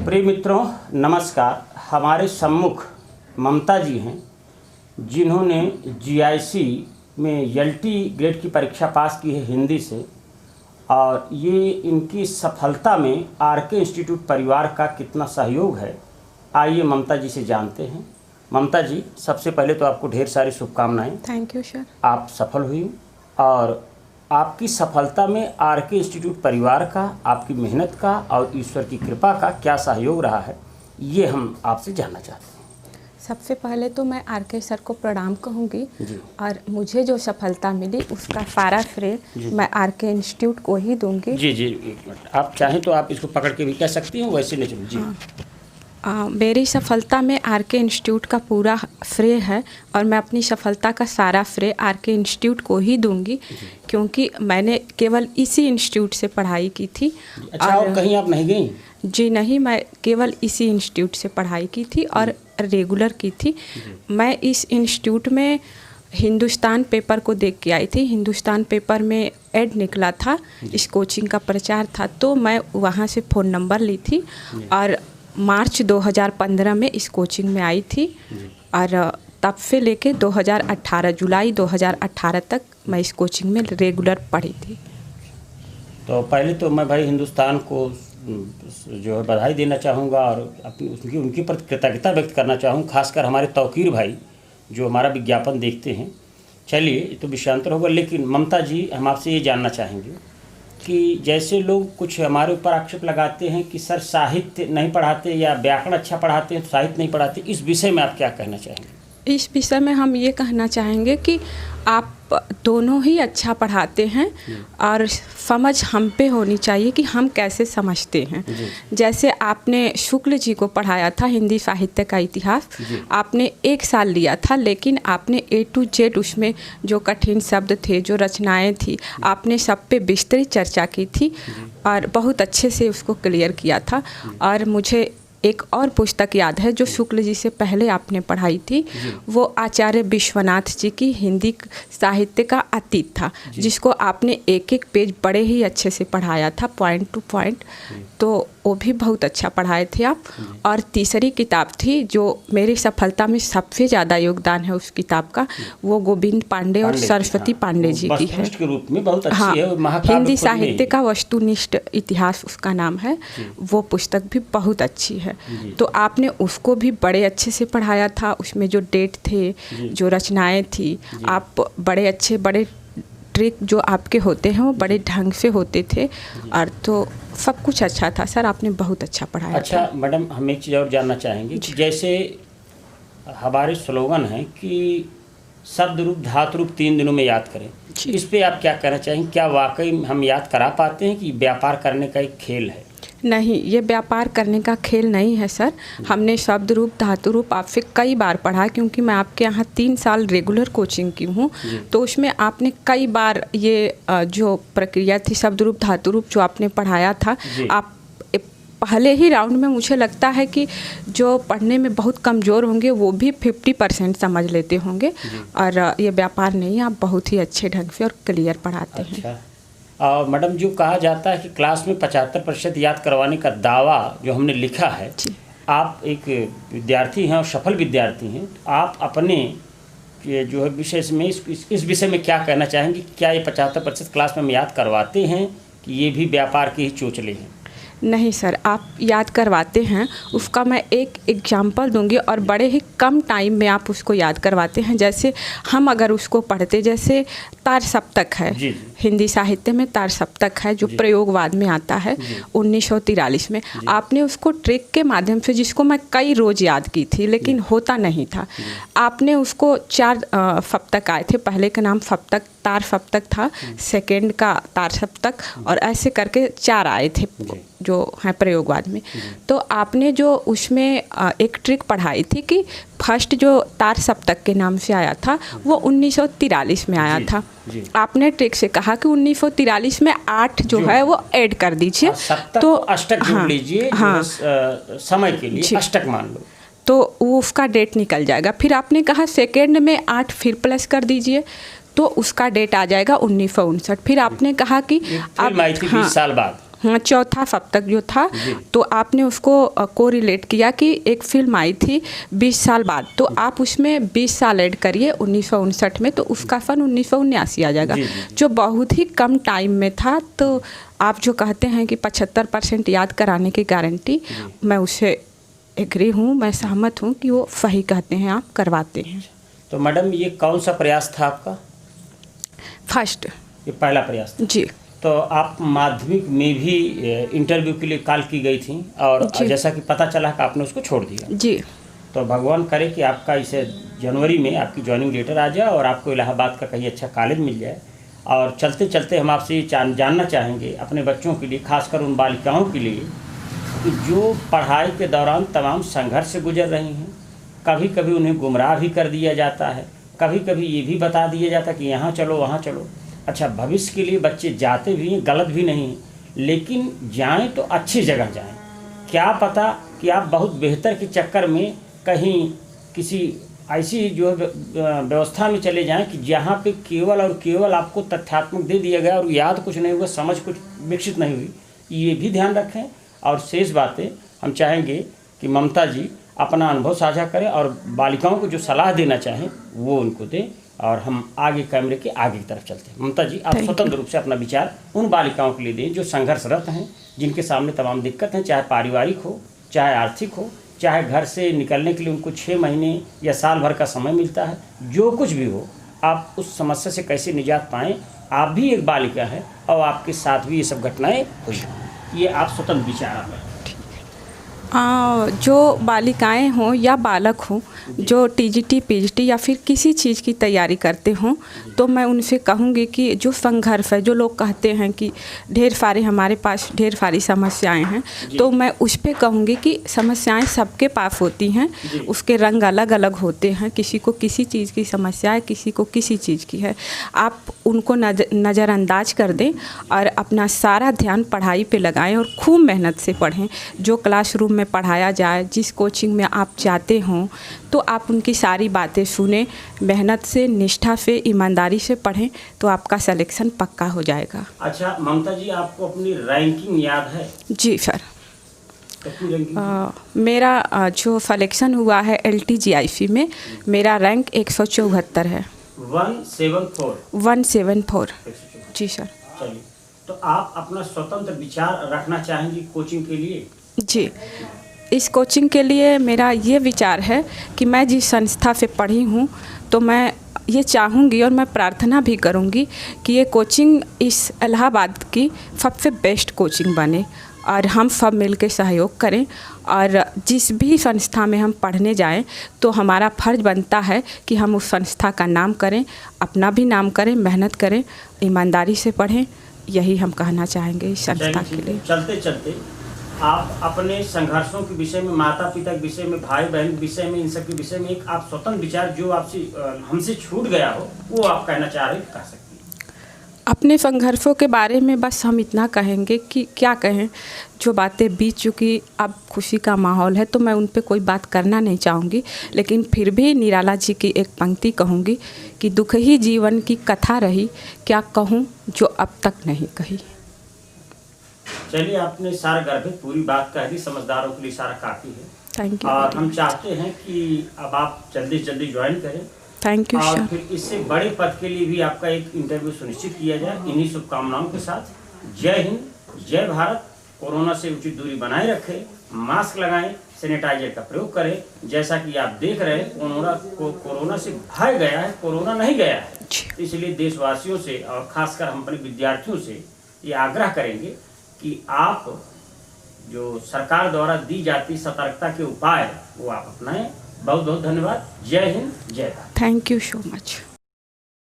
प्रिय मित्रों नमस्कार। हमारे सम्मुख ममता जी हैं जिन्होंने जीआईसी में एलटी ग्रेड की परीक्षा पास की है हिंदी से, और ये इनकी सफलता में आरके इंस्टीट्यूट परिवार का कितना सहयोग है, आइए ममता जी से जानते हैं। ममता जी, सबसे पहले तो आपको ढेर सारी शुभकामनाएं। Thank you sir. आप सफल हुई और आपकी सफलता में आरके इंस्टीट्यूट परिवार का, आपकी मेहनत का और ईश्वर की कृपा का क्या सहयोग रहा है, ये हम आपसे जानना चाहते हैं। सबसे पहले तो मैं आरके सर को प्रणाम कहूँगी, और मुझे जो सफलता मिली उसका सारा श्रेय मैं आरके इंस्टीट्यूट को ही दूंगी। जी जी, एक मिनट, आप चाहें तो आप इसको पकड़ के भी कह सकती हैं, वैसे नहीं चलो जी। मेरी सफलता में आरके इंस्टीट्यूट का पूरा श्रेय है, और मैं अपनी सफलता का सारा श्रेय आरके इंस्टीट्यूट को ही दूंगी, क्योंकि मैंने केवल इसी इंस्टीट्यूट से पढ़ाई की थी। अच्छा, और कहीं आप नहीं गई? जी नहीं, मैं केवल इसी इंस्टीट्यूट से पढ़ाई की थी और रेगुलर की थी। मैं इस इंस्टीट्यूट में हिंदुस्तान पेपर को देख के आई थी। हिंदुस्तान पेपर में ऐड निकला था, इस कोचिंग का प्रचार था, तो मैं वहाँ से फ़ोन नंबर ली थी और मार्च 2015 में इस कोचिंग में आई थी, और तब से लेके 2018 जुलाई 2018 तक मैं इस कोचिंग में रेगुलर पढ़ी थी। तो पहले तो मैं भाई हिंदुस्तान को जो है बधाई देना चाहूँगा और अपनी उनकी प्रति कृतज्ञता व्यक्त करना चाहूँ, खासकर हमारे तौकीर भाई जो हमारा विज्ञापन देखते हैं। चलिए, ये तो विषयांतर होगा, लेकिन ममता जी हम आपसे ये जानना चाहेंगे कि जैसे लोग कुछ हमारे ऊपर आक्षेप लगाते हैं कि सर साहित्य नहीं पढ़ाते या व्याकरण अच्छा पढ़ाते हैं, साहित्य नहीं पढ़ाते, इस विषय में आप क्या कहना चाहेंगे? इस विषय में हम ये कहना चाहेंगे कि आप दोनों ही अच्छा पढ़ाते हैं, और समझ हम पे होनी चाहिए कि हम कैसे समझते हैं। जैसे आपने शुक्ल जी को पढ़ाया था हिंदी साहित्य का इतिहास, आपने 1 साल लिया था, लेकिन आपने A to Z उसमें जो कठिन शब्द थे, जो रचनाएं थी, आपने सब पे विस्तृत चर्चा की थी और बहुत अच्छे से उसको क्लियर किया था। और मुझे एक और पुस्तक याद है जो शुक्ल जी से पहले आपने पढ़ाई थी, वो आचार्य विश्वनाथ जी की हिंदी साहित्य का अतीत था, जिसको आपने एक एक पेज बड़े ही अच्छे से पढ़ाया था, पॉइंट टू पॉइंट, तो वो भी बहुत अच्छा पढ़ाए थे आप। और तीसरी किताब थी जो मेरी सफलता में सबसे ज़्यादा योगदान है उस किताब का, वो गोविंद पांडे और सरस्वती पांडे जी की है। के रूप में बहुत अच्छी है, हिंदी साहित्य का वस्तुनिष्ठ इतिहास उसका नाम है। वो पुस्तक भी बहुत अच्छी है, तो आपने उसको भी बड़े अच्छे से पढ़ाया था। उसमें जो डेट थे, जो रचनाएं थी, आप बड़े अच्छे, बड़े ट्रिक जो आपके होते हैं वो बड़े ढंग से होते थे, और तो सब कुछ अच्छा था सर, आपने बहुत अच्छा पढ़ाया। अच्छा मैडम, हम एक चीज़ और जानना चाहेंगे कि जैसे हमारे स्लोगन है कि शब्द रूप धातु रूप 3 दिनों में याद करें, इस पे आप क्या कहना चाहेंगे? क्या वाकई हम याद करा पाते हैं कि व्यापार करने का एक खेल है? नहीं, ये व्यापार करने का खेल नहीं है सर। हमने शब्द रूप धातु रूप आपसे कई बार पढ़ा, क्योंकि मैं आपके यहाँ 3 साल रेगुलर कोचिंग की हूँ, तो उसमें आपने कई बार ये जो प्रक्रिया थी शब्द रूप धातु रूप जो आपने पढ़ाया था, आप पहले ही राउंड में मुझे लगता है कि जो पढ़ने में बहुत कमज़ोर होंगे वो भी 50% समझ लेते होंगे, और ये व्यापार नहीं है, आप बहुत ही अच्छे ढंग से और क्लियर पढ़ाते हैं। मैडम, जो कहा जाता है कि क्लास में 75% याद करवाने का दावा जो हमने लिखा है, आप एक विद्यार्थी हैं और सफल विद्यार्थी हैं, आप अपने ये जो है विषय में इस विषय में क्या कहना चाहेंगे? क्या ये 75% क्लास में हम याद करवाते हैं कि ये भी व्यापार के ही चोचले हैं? नहीं सर, आप याद करवाते हैं, उसका मैं एक एग्जांपल दूंगी, और बड़े ही कम टाइम में आप उसको याद करवाते हैं। जैसे हम अगर उसको पढ़ते, जैसे तार सप्तक है, हिंदी साहित्य में तार सप्तक है जो प्रयोगवाद में आता है 1943 में, आपने उसको ट्रिक के माध्यम से, जिसको मैं कई रोज़ याद की थी लेकिन होता नहीं था, आपने उसको 4 सप्तक आए थे। पहले का नाम सप्तक तार सप्तक था, सेकेंड का तार सप्तक, और ऐसे करके 4 आए थे जो है प्रयोगवाद में। तो आपने जो उसमें एक ट्रिक पढ़ाई थी कि फर्स्ट जो तार सप्तक के नाम से आया था वो 1943 में आया था। आपने ट्रिक से कहा कि 1943 में 8 जो है वो ऐड कर दीजिए, तो अष्टक जोड़ लीजिए, समय के लिए अष्टक मान लो, तो वो उसका डेट निकल जाएगा। फिर आपने कहा सेकेंड में 8 फिर प्लस कर दीजिए, तो उसका डेट आ जाएगा 1959। फिर आपने कहा कि अब 20 साल बाद हाँ, चौथा सप्तक जो था, तो आपने उसको कोरिलेट किया कि एक फिल्म आई थी 20 साल बाद, तो आप उसमें 20 साल ऐड करिए 1959 में, तो उसका सन 1979 आ जाएगा, जो बहुत ही कम टाइम में था। तो आप जो कहते हैं कि 75% याद कराने की गारंटी, मैं उससे एग्री हूँ, मैं सहमत हूँ कि वो सही कहते हैं, आप करवाते हैं। तो मैडम ये कौन सा प्रयास था आपका? फर्स्ट, ये पहला प्रयास था जी। तो आप माध्यमिक में भी इंटरव्यू के लिए कॉल की गई थी और जैसा कि पता चला कि आपने उसको छोड़ दिया जी। तो भगवान करे कि आपका इसे जनवरी में आपकी ज्वाइनिंग लेटर आ जाए और आपको इलाहाबाद का कहीं अच्छा कॉलेज मिल जाए। और चलते चलते हम आपसे ये जानना चाहेंगे अपने बच्चों के लिए, खासकर उन बालिकाओं के लिए कि जो पढ़ाई के दौरान तमाम संघर्ष से गुजर रही हैं। कभी कभी उन्हें गुमराह भी कर दिया जाता है, कभी कभी ये भी बता दिया जाता है कि यहाँ चलो वहाँ चलो। अच्छा, भविष्य के लिए बच्चे जाते भी हैं, गलत भी नहीं है, लेकिन जाएं तो अच्छी जगह जाएं। क्या पता कि आप बहुत बेहतर के चक्कर में कहीं किसी ऐसी जो व्यवस्था में चले जाएं कि जहाँ पे केवल और केवल आपको तथ्यात्मक दे दिया गया और याद कुछ नहीं हुआ, समझ कुछ विकसित नहीं हुई। ये भी ध्यान रखें। और शेष बातें हम चाहेंगे कि ममता जी अपना अनुभव साझा करें और बालिकाओं को जो सलाह देना चाहें वो उनको दें, और हम आगे कैमरे के आगे की तरफ चलते हैं। ममता जी, आप स्वतंत्र रूप से अपना विचार उन बालिकाओं के लिए दें जो संघर्षरत हैं, जिनके सामने तमाम दिक्कत हैं, चाहे पारिवारिक हो, चाहे आर्थिक हो, चाहे घर से निकलने के लिए उनको 6 महीने या साल भर का समय मिलता है। जो कुछ भी हो, आप उस समस्या से कैसे निजात पाएँ। आप भी एक बालिका हैं और आपके साथ भी ये सब घटनाएँ हुई। ये आप स्वतंत्र विचार आप। जो बालिकाएं हों या बालक हों जो टीजीटी, पीजीटी या फिर किसी चीज़ की तैयारी करते हों, तो मैं उनसे कहूँगी कि जो संघर्ष है, जो लोग कहते हैं कि ढेर सारे हमारे पास ढेर सारी समस्याएं हैं, तो मैं उस पर कहूँगी कि समस्याएं सबके पास होती हैं, उसके रंग अलग अलग होते हैं। किसी को किसी चीज़ की समस्या है, किसी को किसी चीज़ की है। आप उनको नज़रअंदाज कर दें और अपना सारा ध्यान पढ़ाई पे लगाएं और खूब मेहनत से पढ़ें। जो क्लासरूम में पढ़ाया जाए, जिस कोचिंग में आप जाते हों, तो आप उनकी सारी बातें सुने, मेहनत से, निष्ठा से, ईमानदारी से पढ़ें, तो आपका सिलेक्शन पक्का हो जाएगा। अच्छा ममता जी, आपको अपनी रैंकिंग याद है? जी सर। मेरा जो सिलेक्शन हुआ है LTGIC में, मेरा रैंक 174 है। 174। जी सर। चलिए, तो आप अपना स्वतंत्र विचार रखना चाहेंगी कोचिंग के लिए? जी, इस कोचिंग के लिए मेरा ये विचार है कि मैं जिस संस्था से पढ़ी हूँ, तो मैं ये चाहूँगी और मैं प्रार्थना भी करूँगी कि ये कोचिंग इस इलाहाबाद की सबसे बेस्ट कोचिंग बने और हम सब मिल के सहयोग करें। और जिस भी संस्था में हम पढ़ने जाएं, तो हमारा फ़र्ज़ बनता है कि हम उस संस्था का नाम करें, अपना भी नाम करें, मेहनत करें, ईमानदारी से पढ़ें। यही हम कहना चाहेंगे इस संस्था के लिए। चलते चलते आप अपने संघर्षों के विषय में, माता पिता के विषय में, भाई बहन के विषय में, इन सब के विषय में एक आप स्वतंत्र विचार जो आपसे हमसे छूट गया हो, वो आप कहना चाह रहे हैं, कह सकते हैं। अपने संघर्षों के बारे में बस हम इतना कहेंगे कि क्या कहें, जो बातें बीत चुकी, अब खुशी का माहौल है, तो मैं उन पे कोई बात करना नहीं चाहूँगी। लेकिन फिर भी निराला जी की एक पंक्ति कहूँगी कि दुख ही जीवन की कथा रही, क्या कहूँ जो अब तक नहीं कही। चलिए, आपने सारा गर्भित पूरी बात कह दी, समझदारों के लिए सारा काफ़ी है। Thank you. और हम चाहते हैं कि अब आप जल्दी से जल्दी ज्वाइन करें। थैंक यू और सर। फिर इससे बड़े पद के लिए भी आपका एक इंटरव्यू सुनिश्चित किया जाए। इन्हीं शुभकामनाओं के साथ जय हिंद, जय भारत। कोरोना से उचित दूरी बनाए रखें, मास्क लगाएं, सैनिटाइजर का प्रयोग करें। जैसा कि आप देख रहे हैं, कोरोना से भाग गया है, कोरोना नहीं गया है। इसलिए देशवासियों से और खासकर हम अपने विद्यार्थियों से ये आग्रह करेंगे कि आप जो सरकार द्वारा दी जाती सतर्कता के उपाय वो आप अपनाएं। बहुत बहुत धन्यवाद। जय हिंद, जय Bharat. Thank you so much.